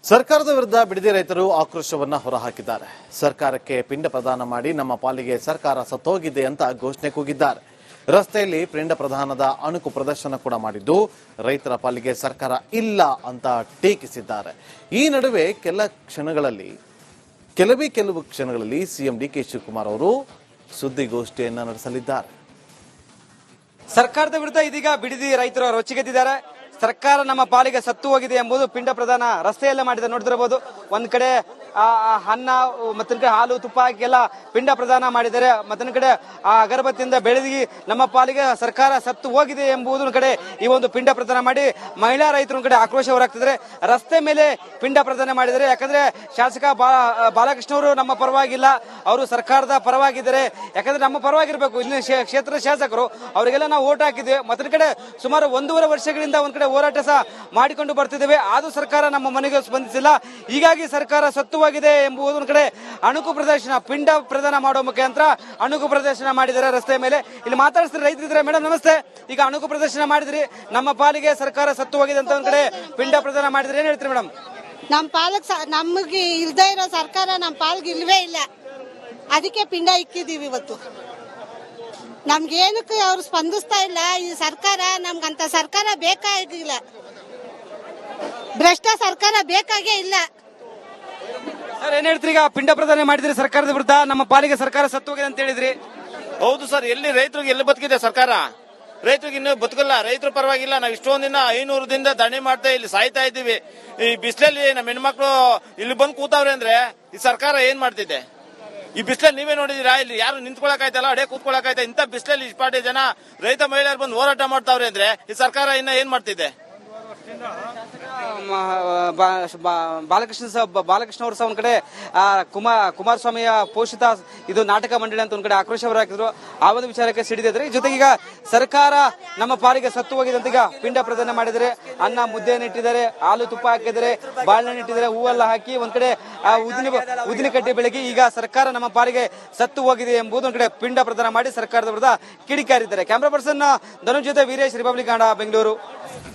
ಸರ್ಕಾರದ ವಿರುದ್ಧ ಬಿಡದಿ ರೈತರು ಆಕ್ರೋಶವನ್ನ ಹೊರಹಾಕಿದ್ದಾರೆ. ಸರ್ಕಾರಕ್ಕೆ ಪಿಂಡ ಪ್ರದಾನ ಮಾಡಿ ನಮ್ಮ ಪಾಲಿಗೆ ಸರ್ಕಾರ ಸತ್ತೋಗಿದೆ ಅಂತ ಘೋಷಣೆ ಕೂಗಿದ್ದಾರೆ. ರಸ್ತೆಯಲ್ಲಿ ಪಿಂಡ ಪ್ರದಾನದ ಅಣುಕು ಪ್ರದರ್ಶನ ಕೂಡ ಮಾಡಿದ್ದು ರೈತರ ಪಾಲಿಗೆ ಸರ್ಕಾರ ಇಲ್ಲ ಅಂತ ಟೀಕಿಸಿದ್ದಾರೆ. ಈ ನಡುವೆ ಕೆಲವು ಕ್ಷಣಗಳಲ್ಲಿ ಸಿಎಂ ಡಿಕೆ ಶಿವಕುಮಾರ್ ಅವರು ಸುದ್ದಿಗೋಷ್ಠಿಯನ್ನ ನಡೆಸಲಿದ್ದಾರೆ. ಸರ್ಕಾರದ ವಿರುದ್ಧ ಇದೀಗ ಬಿಡದಿ ರೈತರು ರೊಚ್ಚಿಗೆದ್ದಿದ್ದಾರೆ. ಸರ್ಕಾರ ನಮ್ಮ ಪಾಲಿಗೆ ಸತ್ತು ಹೋಗಿದೆ ಎಂಬುದು ಪಿಂಡ ಪ್ರದಾನ ರಸ್ತೆಯಲ್ಲೇ ಮಾಡಿದ ನೋಡಿದಿರಬಹುದು. ಒಂದ್ ಕಡೆ ಅನ್ನ ಮತ್ತೊಂದ್ ಕಡೆ ಹಾಲು ತುಪ್ಪ ಹಾಕಿಲ್ಲ ಪಿಂಡ ಪ್ರದಾನ ಮಾಡಿದ್ದಾರೆ. ಮತ್ತೊಂದ್ ಕಡೆ ಆ ಅಗರಬತ್ತಿಯಿಂದ ಬೆಳೆದಿ ನಮ್ಮ ಪಾಲಿಗೆ ಸರ್ಕಾರ ಸತ್ತು ಹೋಗಿದೆ ಎಂಬುದು ಕಡೆ ಈ ಒಂದು ಪಿಂಡ ಪ್ರದಾನ ಮಾಡಿ ಮಹಿಳಾ ರೈತರು ಕಡೆ ಆಕ್ರೋಶ ಹೊರಹಾಕ್ತಿದ್ದಾರೆ. ರಸ್ತೆ ಮೇಲೆ ಪಿಂಡ ಪ್ರದಾನ ಮಾಡಿದ್ದಾರೆ. ಯಾಕಂದ್ರೆ ಶಾಸಕ ಬಾಲಕೃಷ್ಣ ಅವರು ನಮ್ಮ ಪರವಾಗಿಲ್ಲ, ಅವರು ಸರ್ಕಾರದ ಪರವಾಗಿದ್ದಾರೆ. ಯಾಕಂದ್ರೆ ನಮ್ಮ ಪರವಾಗಿರ್ಬೇಕು, ಇಲ್ಲಿನ ಕ್ಷೇತ್ರದ ಶಾಸಕರು, ಅವರಿಗೆಲ್ಲ ನಾವು ಓಟ್ ಹಾಕಿದ್ದೇವೆ. ಮತ್ತೊಂದ್ ಕಡೆ ಸುಮಾರು 1.5 ವರ್ಷಗಳಿಂದ ಒಂದ್ ಕಡೆ ಹೋರಾಟ ಸಹ ಮಾಡಿಕೊಂಡು ಬರ್ತಿದ್ದೇವೆ. ಆದ್ರೂ ಸರ್ಕಾರ ನಮ್ಮ ಮನೆಗೆ ಸ್ಪಂದಿಸಿಲ್ಲ. ಹೀಗಾಗಿ ಸರ್ಕಾರ ಸತ್ತುವಾಗಿದೆ ಎಂಬುದು ಒಂದು ಕಡೆ ಅಣುಕು ಪ್ರದರ್ಶನ ಪಿಂಡ ಪ್ರದಾನ ಮಾಡುವ ಮುಖಾಂತರ ಅಣುಕು ಪ್ರದರ್ಶನ ಮಾಡಿದರೆ ರಸ್ತೆ ಮೇಲೆ. ಇಲ್ಲಿ ಮಾತಾಡಿಸಿದ್ರೆ ರೈತರಿದ್ದಾರೆ. ಮೇಡಮ್ ನಮಸ್ತೆ. ಈಗ ಅಣುಕು ಪ್ರದರ್ಶನ ಮಾಡಿದ್ರಿ, ನಮ್ಮ ಪಾಲಿಗೆ ಸರ್ಕಾರ ಸತ್ತುವಾಗಿದೆ ಅಂತ ಒಂದ್ ಕಡೆ ಪಿಂಡ ಪ್ರದಾನ ಮಾಡಿದ್ರೆ ಏನ್ ಹೇಳ್ತೀರಿ ಮೇಡಮ್? ನಮ್ಮ ಪಾಲಕ್ ನಮಗೆ ಇಲ್ದೇ ಇರೋ ಸರ್ಕಾರ ನಮ್ಮ ಪಾಲ್ಗೆ ಇಲ್ವೇ ಇಲ್ಲ, ಅದಕ್ಕೆ ಪಿಂಡ ಇಕ್ಕಿದೀವಿ ಇವತ್ತು. ನಮ್ಗೇನಕ್ಕೆ ಅವ್ರು ಸ್ಪಂದಿಸ್ತಾ ಇಲ್ಲ. ಈ ಸರ್ಕಾರ ನಮ್ಗಂತ ಸರ್ಕಾರ ಬೇಕಾಗಿಲ್ಲ, ಭ್ರಷ್ಟ ಸರ್ಕಾರ ಬೇಕಾಗೇ ಇಲ್ಲ. ಸರ್ ಏನ್ ಹೇಳ್ತೀರಿ? ಈಗ ಪಿಂಡ ಪ್ರದಾನ ಮಾಡಿದ್ರಿ ಸರ್ಕಾರದ ವಿರುದ್ಧ, ನಮ್ಮ ಪಾಲಿಗೆ ಸರ್ಕಾರ ಸತ್ತು ಹೋಗಿದೆ ಅಂತ ಹೇಳಿದ್ರಿ. ಹೌದು ಸರ್, ಎಲ್ಲಿ ಬದುಕಿದೆ ಸರ್ಕಾರ? ರೈತರಿಗೆ ಇನ್ನೂ ಬದುಕಲ್ಲ, ರೈತರ ಪರವಾಗಿಲ್ಲ. ನಾವು ಇಷ್ಟೊಂದು ದಿನ 500 ದಿನದ ದಂಡೆ ಮಾಡ್ತಾ ಇಲ್ಲಿ ಸಾಯ್ತಾ ಇದ್ದೀವಿ. ಈ ಬಿಸಿಲಲ್ಲಿ ನಮ್ಮ ಹೆಣ್ಮಕ್ಳು ಇಲ್ಲಿ ಬಂದು ಕೂತಾವ್ರೆ ಅಂದ್ರೆ ಈ ಸರ್ಕಾರ ಏನ್ ಮಾಡ್ತಿದೆ? ಈ ಬಿಸಿಲಲ್ಲಿ ನೀವೇ ನೋಡಿದೀರಾ, ಇಲ್ಲಿ ಯಾರು ನಿಂತ್ಕೊಳಕಾಯ್ತಲ್ಲ, ಅಡೆ ಕೂತ್ಕೊಳಕಾಯ್ತಾ? ಇಂಥ ಬಿಸಿಲಲ್ಲಿ ಇಷ್ಟಪಾಟಿ ಜನ ರೈತ ಮಹಿಳೆಯರು ಬಂದು ಹೋರಾಟ ಮಾಡ್ತಾವ್ರೆ ಅಂದ್ರೆ ಈ ಸರ್ಕಾರ ಇನ್ನ ಏನ್ ಮಾಡ್ತಿದೆ? ಬಾಲಕೃಷ್ಣ ಅವರು ಸಹ ಒಂದ್ ಕಡೆ ಕುಮಾರಸ್ವಾಮಿಯ ಪೋಷಿತ ಇದು ನಾಟಕ ಮಂಡಳಿ ಅಂತ ಒಂದ್ ಕಡೆ ಆಕ್ರೋಶ ಹೊರಹಾಕಿದ್ರು. ಆ ಒಂದು ವಿಚಾರಕ್ಕೆ ಸಿಡಿದಿದ್ರೆ. ಜೊತೆಗೆ ಈಗ ಸರ್ಕಾರ ನಮ್ಮ ಪಾಲಿಗೆ ಸತ್ತು ಹೋಗಿದೆ ಅಂತ ಈಗ ಪಿಂಡ ಪ್ರದಾನ ಮಾಡಿದರೆ, ಅನ್ನ ಮುದ್ದೆಯನ್ನು ಇಟ್ಟಿದ್ದಾರೆ, ಹಾಲು ತುಪ್ಪ ಹಾಕಿದ್ದಾರೆ, ಬಾಳೆಹಣ್ಣು ಇಟ್ಟಿದ್ದಾರೆ, ಹೂವೆಲ್ಲ ಹಾಕಿ ಒಂದ್ ಕಡೆ ಉದಿನ ಕಡ್ಡಿ ಬೆಳಗಿ ಈಗ ಸರ್ಕಾರ ನಮ್ಮ ಪಾಲಿಗೆ ಸತ್ತು ಹೋಗಿದೆ ಎಂಬುದು ಒಂದ್ ಕಡೆ ಪಿಂಡ ಪ್ರದಾನ ಮಾಡಿ ಸರ್ಕಾರದ ವಿರುದ್ಧ ಕಿಡಿಕಾರಿದ್ದಾರೆ. ಕ್ಯಾಮ್ರಾ ಪರ್ಸನ್ ಧನುಷ್ ಜೊತೆ ವೀರೇಶ್, ರಿಪಬ್ಲಿಕ್ ಕನ್ನಡ, ಬೆಂಗಳೂರು.